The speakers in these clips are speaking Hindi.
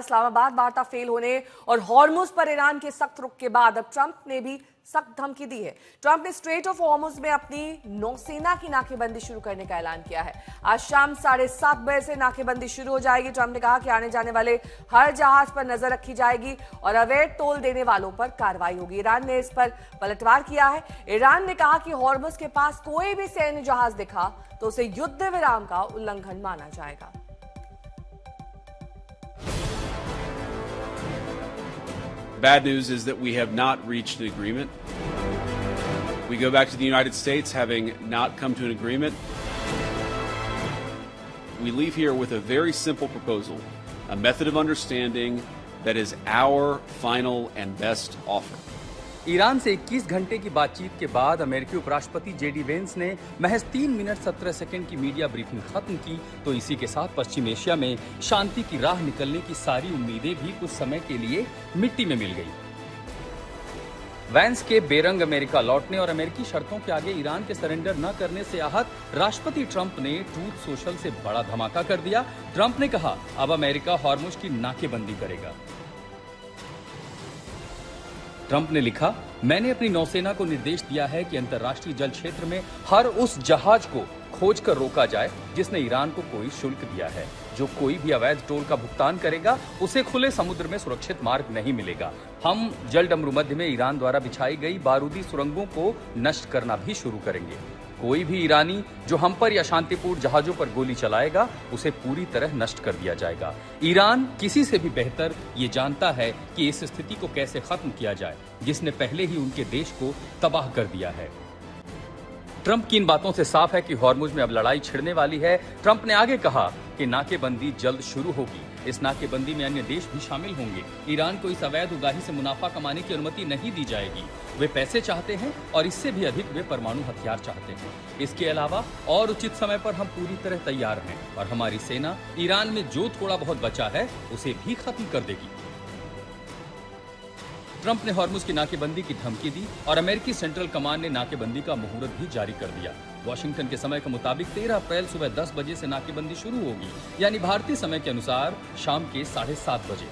इस्लामाबाद वार्ता फेल होने और हॉर्मुज पर ईरान के सख्त रुख के बाद अब ट्रंप ने भी सख्त धमकी दी है। ट्रंप ने स्ट्रेट ऑफ हॉर्मुज में अपनी नौसेना की नाकेबंदी शुरू करने का ऐलान किया है। आज शाम 7:30 बजे से नाकेबंदी शुरू हो जाएगी। ट्रंप ने कहा कि आने जाने वाले हर जहाज पर नजर रखी जाएगी और अवैध टोल देने वालों पर कार्रवाई होगी। ईरान ने इस पर पलटवार किया है। ईरान ने कहा कि हॉर्मुज के पास कोई भी सैन्य जहाज दिखा तो उसे युद्ध विराम का उल्लंघन माना जाएगा। Bad news is that we have not reached an agreement. We go back to the United States having not come to an agreement. We leave here with a very simple proposal, a method of understanding that is our final and best offer. Iran से 21 घंटे की बातचीत के बाद अमेरिकी उपराष्ट्रपति जेडी वेंस ने महज 3 मिनट 17 सेकंड की मीडिया ब्रीफिंग खत्म की तो इसी के साथ पश्चिम एशिया में शांति की राह निकलने की सारी उम्मीदें भी कुछ समय के लिए मिट्टी में मिल गई। वेंस के बेरंग अमेरिका लौटने और अमेरिकी शर्तों के आगे ईरान के सरेंडर न करने से आहत राष्ट्रपति ट्रंप ने ट्रूथ सोशल से बड़ा धमाका कर दिया। ट्रंप ने कहा अब अमेरिका हॉर्मुज की नाकेबंदी करेगा। ट्रंप ने लिखा, मैंने अपनी नौसेना को निर्देश दिया है कि अंतर्राष्ट्रीय जल क्षेत्र में हर उस जहाज को खोजकर रोका जाए जिसने ईरान को कोई शुल्क दिया है। जो कोई भी अवैध टोल का भुगतान करेगा उसे खुले समुद्र में सुरक्षित मार्ग नहीं मिलेगा। हम जलडमरू मध्य में ईरान द्वारा बिछाई गई बारूदी सुरंगों को नष्ट करना भी शुरू करेंगे। कोई भी ईरानी जो हम पर या शांतिपूर्ण जहाजों पर गोली चलाएगा उसे पूरी तरह नष्ट कर दिया जाएगा। ईरान किसी से भी बेहतर ये जानता है कि इस स्थिति को कैसे खत्म किया जाए जिसने पहले ही उनके देश को तबाह कर दिया है। ट्रंप की इन बातों से साफ है कि हॉर्मुज में अब लड़ाई छिड़ने वाली है। ट्रंप ने आगे कहा कि नाकेबंदी जल्द शुरू होगी। इस नाकेबंदी में अन्य देश भी शामिल होंगे। ईरान को इस अवैध उगाही से मुनाफा कमाने की अनुमति नहीं दी जाएगी। वे पैसे चाहते हैं और इससे भी अधिक वे परमाणु हथियार चाहते हैं। इसके अलावा और उचित समय पर हम पूरी तरह तैयार हैं और हमारी सेना ईरान में जो थोड़ा बहुत बचा है उसे भी खत्म कर देगी। ट्रंप ने हॉर्मुज की नाकेबंदी की धमकी दी और अमेरिकी सेंट्रल कमांड ने नाकेबंदी का मुहूर्त भी जारी कर दिया। वॉशिंगटन के समय के मुताबिक 13 अप्रैल सुबह 10 बजे से नाकेबंदी शुरू होगी, यानी भारतीय समय के अनुसार शाम के 7:30 बजे।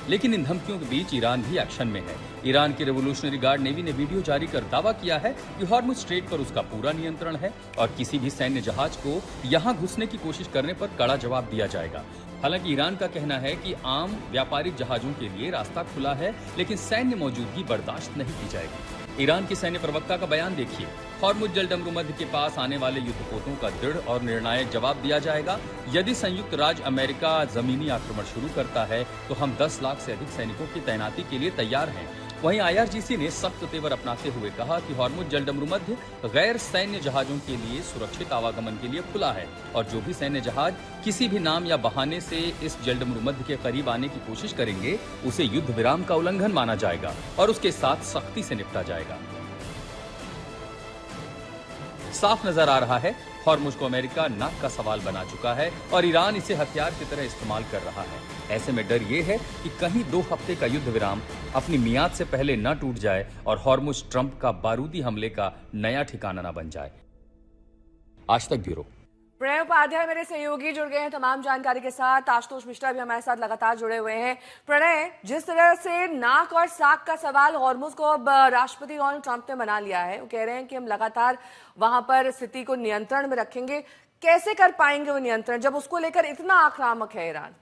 लेकिन इन धमकियों के बीच ईरान भी एक्शन में है। ईरान की रेवोल्यूशनरी गार्ड नेवी ने वीडियो जारी कर दावा किया है कि हॉर्मुज स्ट्रेट पर उसका पूरा नियंत्रण है और किसी भी सैन्य जहाज को यहां घुसने की कोशिश करने पर कड़ा जवाब दिया जाएगा। हालांकि ईरान का कहना है कि आम व्यापारिक जहाजों के लिए रास्ता खुला है, लेकिन सैन्य मौजूदगी बर्दाश्त नहीं की जाएगी। ईरान के सैन्य प्रवक्ता का बयान देखिए, हॉर्मुज जलडमरू मध्य के पास आने वाले युद्धपोतों का दृढ़ और निर्णायक जवाब दिया जाएगा। यदि संयुक्त राज्य अमेरिका जमीनी आक्रमण शुरू करता है तो हम 10 लाख से अधिक सैनिकों की तैनाती के लिए तैयार हैं। वहीं IRGC ने सख्त तेवर अपनाते हुए कहा कि हॉर्मुज जलडमरू मध्य गैर सैन्य जहाजों के लिए सुरक्षित आवागमन के लिए खुला है और जो भी सैन्य जहाज किसी भी नाम या बहाने से इस जलडमरू मध्य के करीब आने की कोशिश करेंगे उसे युद्ध विराम का उल्लंघन माना जाएगा और उसके साथ सख्ती से निपटा जाएगा। साफ नजर आ रहा है हॉर्मुज को अमेरिका नाक का सवाल बना चुका है और ईरान इसे हथियार की तरह इस्तेमाल कर रहा है। ऐसे में डर ये है कि कहीं 2 हफ्ते का युद्ध विराम अपनी मियाद से पहले न टूट जाए और हॉर्मुज ट्रंप का बारूदी हमले का नया ठिकाना न बन जाए। आज तक ब्यूरो। प्रणय उपाध्याय मेरे सहयोगी जुड़ गए हैं तमाम जानकारी के साथ। आशुतोष मिश्रा भी हमारे साथ लगातार जुड़े हुए हैं। प्रणय, जिस तरह से नाक और साक का सवाल हॉर्मुज को अब राष्ट्रपति डोनाल्ड ट्रंप ने बना लिया है, वो कह रहे हैं कि हम लगातार वहां पर स्थिति को नियंत्रण में रखेंगे। कैसे कर पाएंगे वो नियंत्रण जब उसको लेकर इतना आक्रामक है ईरान?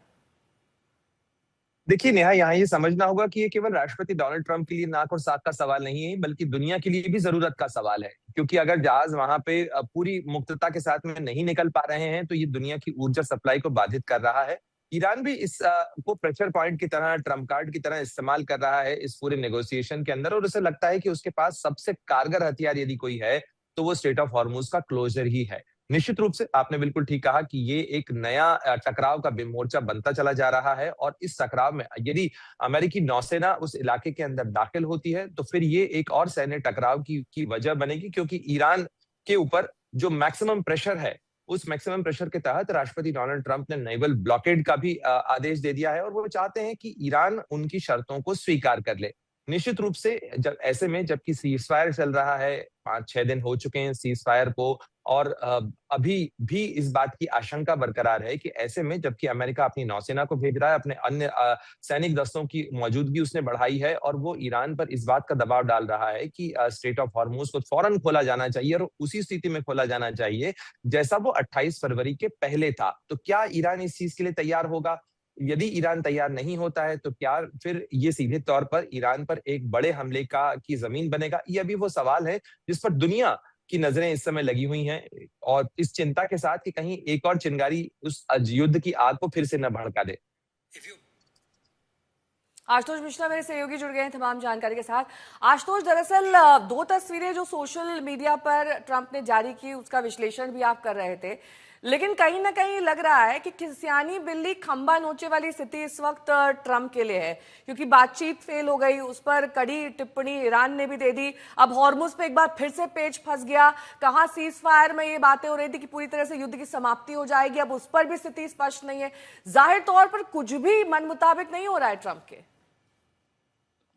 देखिए नेहा, यहाँ ये समझना होगा कि ये केवल राष्ट्रपति डोनाल्ड ट्रंप के लिए नाक और साक का सवाल नहीं है, बल्कि दुनिया के लिए भी जरूरत का सवाल है। क्योंकि अगर जहाज वहां पे पूरी मुक्तता के साथ में नहीं निकल पा रहे हैं तो ये दुनिया की ऊर्जा सप्लाई को बाधित कर रहा है। ईरान भी इस को प्रेशर पॉइंट की तरह, ट्रम्प कार्ड की तरह इस्तेमाल कर रहा है इस पूरे नेगोशिएशन के अंदर और उसे लगता है कि उसके पास सबसे कारगर हथियार यदि कोई है तो वो स्ट्रेट ऑफ हॉर्मुज का क्लोजर ही है। निश्चित रूप से आपने बिल्कुल ठीक कहा कि ये एक नया टकराव का मोर्चा बनता चला जा रहा है और इस टकराव में यदि अमेरिकी नौसेना उस इलाके के अंदर दाखिल होती है तो फिर ये एक और सैन्य टकराव की वजह बनेगी, क्योंकि ईरान के ऊपर जो मैक्सिमम प्रेशर है उस मैक्सिमम प्रेशर के तहत राष्ट्रपति डोनाल्ड ट्रंप ने नेवल ब्लॉकेड का भी आदेश दे दिया है और वो चाहते हैं कि ईरान उनकी शर्तों को स्वीकार कर ले। निश्चित रूप से जब ऐसे में जबकि सीज फायर चल रहा है, 5-6 दिन हो चुके हैं सीज फायर को, और अभी भी इस बात की आशंका बरकरार है कि ऐसे में जबकि अमेरिका अपनी नौसेना को भेज रहा है, अपने अन्य सैनिक दस्तों की मौजूदगी उसने बढ़ाई है, और वो ईरान पर इस बात का दबाव डाल रहा है कि स्ट्रेट ऑफ हॉर्मुज को फौरन खोला जाना चाहिए, और उसी स्थिति में खोला जाना चाहिए जैसा वो 28 फरवरी के पहले था। तो क्या ईरान इस चीज के लिए तैयार होगा? यदि ईरान तैयार नहीं होता है तो क्या फिर ये सीधे तौर पर ईरान पर एक बड़े हमले की जमीन बनेगा? ये अभी वो सवाल है जिस पर दुनिया की नजरें इस समय लगी हुई हैं, और इस चिंता के साथ कि कहीं एक और चिंगारी उस युद्ध की आग को फिर से न भड़का दे। आशुतोष मिश्रा मेरे सहयोगी जुड़ गए हैं तमाम जानकारी के साथ। आशुतोष, दरअसल दो तस्वीरें जो सोशल मीडिया पर ट्रंप ने जारी की उसका विश्लेषण भी आप कर रहे थे, लेकिन कहीं ना कहीं लग रहा है कि खिसियानी बिल्ली खंबा नोचे वाली स्थिति इस वक्त ट्रंप के लिए है, क्योंकि बातचीत फेल हो गई, उस पर कड़ी टिप्पणी ईरान ने भी दे दी, अब हॉर्मुज पे एक बार फिर से पेच फंस गया। कहां सीज फायर में ये बातें हो रही थी कि पूरी तरह से युद्ध की समाप्ति हो जाएगी, अब उस पर भी स्थिति स्पष्ट नहीं है। जाहिर तौर पर कुछ भी मन मुताबिक नहीं हो रहा है ट्रंप के।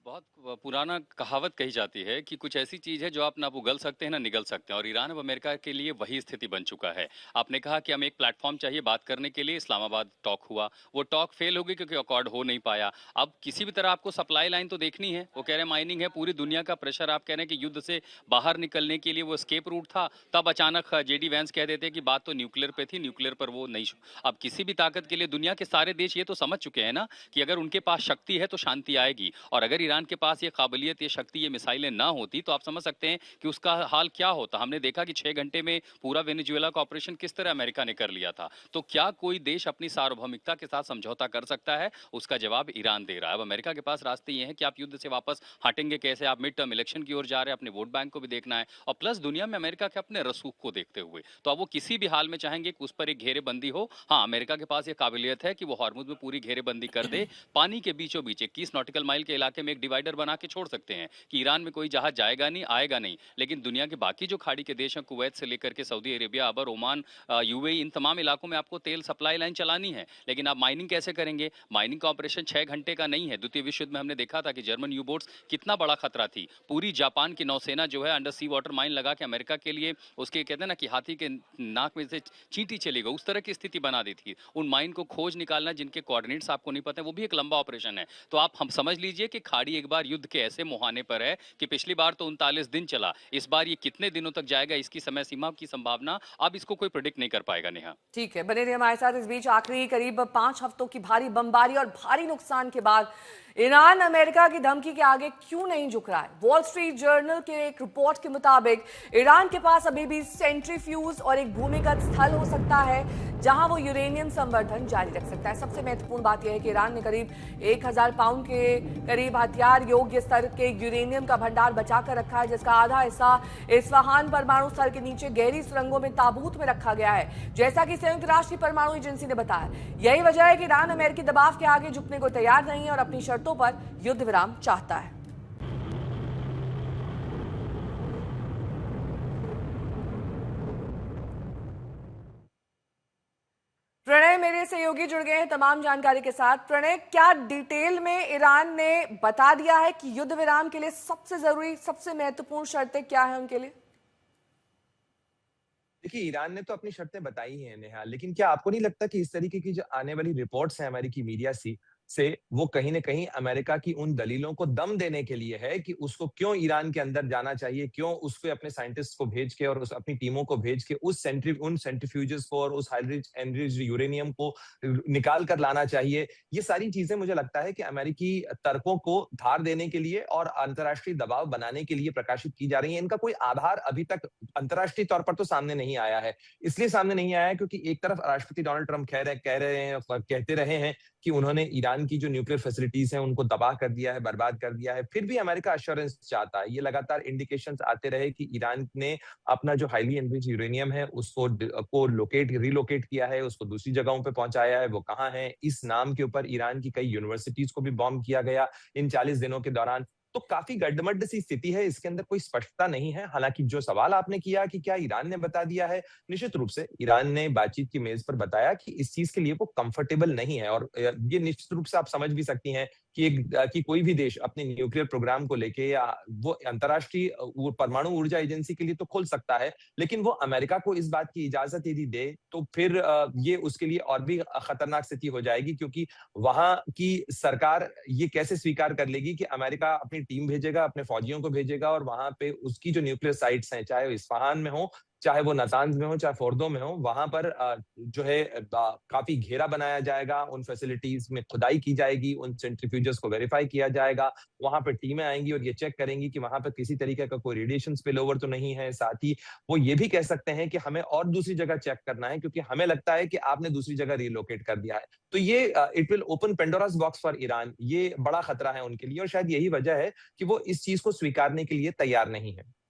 बहुत पुराना कहावत कही जाती है कि कुछ ऐसी चीज है जो आप ना उगल सकते हैं ना निगल सकते हैं, और ईरान और अमेरिका के लिए वही स्थिति बन चुका है। आपने कहा कि हमें एक प्लेटफॉर्म चाहिए बात करने के लिए, इस्लामाबाद टॉक हुआ, वो टॉक फेल हो गई क्योंकि अकॉर्ड हो नहीं पाया। अब किसी भी तरह आपको सप्लाई लाइन तो देखनी है, वो कह रहे हैं माइनिंग है, पूरी दुनिया का प्रेशर, आप कह रहे हैं कि युद्ध से बाहर निकलने के लिए वो स्केप रूट था। तब अचानक जेडी वैंस कह देते हैं कि बात तो न्यूक्लियर पे थी, न्यूक्लियर पर वो नहीं। अब किसी भी ताकत के लिए दुनिया के सारे देश ये तो समझ चुके हैं ना कि अगर उनके पास शक्ति है तो शांति आएगी, और अगर ईरान के पास ये काबिलियत, ये शक्ति, ये मिसाइलें ना होती तो आप समझ सकते हैं कि उसका हाल क्या होता। हमने देखा कि 6 घंटे में पूरा वेनेजुएला का ऑपरेशन किस तरह अमेरिका ने कर लिया था। तो क्या कोई देश अपनी सार्वभौमिकता के साथ समझौता कर सकता है? उसका जवाब ईरान दे रहा है। अब अमेरिका के पास रास्ते ये हैं कि आप युद्ध से वापस हटेंगे कैसे, आप मिड टर्म इलेक्शन की ओर जा रहे हैं, अपने वोट बैंक को भी देखना है, और प्लस दुनिया में अमेरिका के अपने रसूख को देखते हुए तो अब वो किसी भी हाल में चाहेंगे कि उस पर एक घेरेबंदी हो। हाँ, अमेरिका के पास ये काबिलियत है कि वो हॉर्मुज में पूरी घेरेबंदी कर दे, पानी के बीचों बीच 21 नॉटिकल माइल के इलाके में एक डिवाइडर बना के छोड़ सकते हैं कि ईरान में कोई जहाज जाएगा नहीं, आएगा नहीं। लेकिन दुनिया के बाकी जो खाड़ी के देश हैं, कुवैत से लेकर के सऊदी अरेबिया, अबर, ओमान, यूएई, इन तमाम इलाकों में आपको तेल सप्लाई लाइन चलानी है। लेकिन आप माइनिंग कैसे करेंगे? माइनिंग का ऑपरेशन 6 घंटे का नहीं है। द्वितीय विश्व युद्ध में हमने देखा था कि जर्मन यू बोट्स कितना बड़ा खतरा थी। पूरी जापान की नौसेना जो है अंडर सी वाटर माइन लगा के अमेरिका के लिए, उसके कहते हैं ना कि हाथी के नाक में से चींटी चलेगा, उस तरह की स्थिति बना दी थी। उन माइन को खोज निकालना जिनके कोऑर्डिनेट्स आपको नहीं पता है, वो भी एक लंबा ऑपरेशन है। तो आप हम समझ लीजिए कि खाड़ी एक बार युद्ध के ऐसे मुहाने पर है कि पिछली बार तो 39 दिन चला, इस बार ये कितने दिनों तक जाएगा, इसकी समय सीमा की संभावना अब इसको कोई प्रेडिक्ट नहीं कर पाएगा। नेहा, ठीक है, बने रहिए हमारे साथ। इस बीच आखिरी करीब 5 हफ्तों की भारी बमबारी और भारी नुकसान के बाद ईरान अमेरिका की धमकी के आगे क्यों नहीं झुक रहा है? वॉल स्ट्रीट जर्नल के एक रिपोर्ट के मुताबिक ईरान के पास अभी भी सेंट्रीफ्यूज और एक भूमिगत स्थल हो सकता है जहां वो यूरेनियम संवर्धन जारी रख सकता है। सबसे महत्वपूर्ण बात यह है कि ईरान ने करीब 1000 पाउंड के करीब हथियार योग्य स्तर के यूरेनियम का भंडार बचाकर रखा है, जिसका आधा हिस्सा इस्फहान परमाणु स्थल के नीचे गहरी सुरंगों में ताबूत में रखा गया है, जैसा कि संयुक्त राष्ट्र की परमाणु एजेंसी ने बताया। यही वजह है कि ईरान अमेरिकी दबाव के आगे झुकने को तैयार नहीं है और अपनी शर्तों पर युद्ध विराम चाहता है। प्रणय मेरे सहयोगी जुड़ गए हैं तमाम जानकारी के साथ। प्रणय, क्या डिटेल में ईरान ने बता दिया है कि युद्ध विराम के लिए सबसे जरूरी, सबसे महत्वपूर्ण शर्तें क्या है उनके लिए? देखिए, ईरान ने तो अपनी शर्तें बताई हैं नेहा, लेकिन क्या आपको नहीं लगता कि इस तरीके की जो आने वाली रिपोर्ट्स हैं अमेरिकी मीडिया से वो कहीं न कहीं अमेरिका की उन दलीलों को दम देने के लिए है कि उसको क्यों ईरान के अंदर जाना चाहिए, क्यों उसको अपने साइंटिस्ट को भेज के और अपनी टीमों को भेज के उन सेंट्रीफ्यूजेस को और उस हाईली एनरिच्ड यूरेनियम को निकाल कर लाना चाहिए। ये सारी चीजें मुझे लगता है कि अमेरिकी तर्कों को धार देने के लिए और अंतर्राष्ट्रीय दबाव बनाने के लिए प्रकाशित की जा रही है। इनका कोई आधार अभी तक अंतर्राष्ट्रीय तौर पर तो सामने नहीं आया है। इसलिए सामने नहीं आया है क्योंकि एक तरफ राष्ट्रपति डोनाल्ड ट्रंप कहते रहे हैं कि उन्होंने ईरान की जो न्यूक्लियर फैसिलिटीज हैं उनको तबाह कर दिया है, बर्बाद कर दिया है। फिर भी अमेरिका अश्योरेंस चाहता है। ये लगातार इंडिकेशंस आते रहे कि ईरान ने अपना जो हाईली एनरिच्ड यूरेनियम है उसको रिलोकेट किया है, उसको दूसरी जगहों पे पहुंचाया है। वो कहाँ है, इस नाम के ऊपर ईरान की कई यूनिवर्सिटीज को भी बॉम्ब किया गया इन 40 दिनों के दौरान। तो काफी गड्ढमड्ढ सी स्थिति है, इसके अंदर कोई स्पष्टता नहीं है। हालांकि जो सवाल आपने किया कि क्या ईरान ने बता दिया है, निश्चित रूप से ईरान ने बातचीत की मेज पर बताया कि इस चीज के लिए वो कंफर्टेबल नहीं है। और ये निश्चित रूप से आप समझ भी सकती हैं कि कोई भी देश अपने न्यूक्लियर प्रोग्राम को लेके या वो अंतर्राष्ट्रीय परमाणु ऊर्जा एजेंसी के लिए तो खोल सकता है, लेकिन वो अमेरिका को इस बात की इजाजत यदि दे तो फिर ये उसके लिए और भी खतरनाक स्थिति हो जाएगी, क्योंकि वहां की सरकार ये कैसे स्वीकार कर लेगी कि अमेरिका अपनी टीम भेजेगा, अपने फौजियों को भेजेगा और वहां पे उसकी जो न्यूक्लियर साइट्स हैं, चाहे वो इस्फहान में हो, चाहे वो नातांज में हो, चाहे फोर्दो में हो, वहां पर जो है काफी घेरा बनाया जाएगा, उन फैसिलिटीज में खुदाई की जाएगी, उन सेंट्रीफ्यूजेस को वेरीफाई किया जाएगा, वहां पर टीमें आएंगी और ये चेक करेंगी कि वहां पर किसी तरीके का कोई रेडिएशन स्पिल ओवर तो नहीं है। साथ ही वो ये भी कह सकते हैं कि हमें और दूसरी जगह चेक करना है, क्योंकि हमें लगता है कि आपने दूसरी जगह रिलोकेट कर दिया है। तो ये it will open Pandora's box for Iran. ये बड़ा खतरा है उनके लिए और शायद यही वजह है कि वो इस चीज को स्वीकारने के लिए तैयार नहीं है।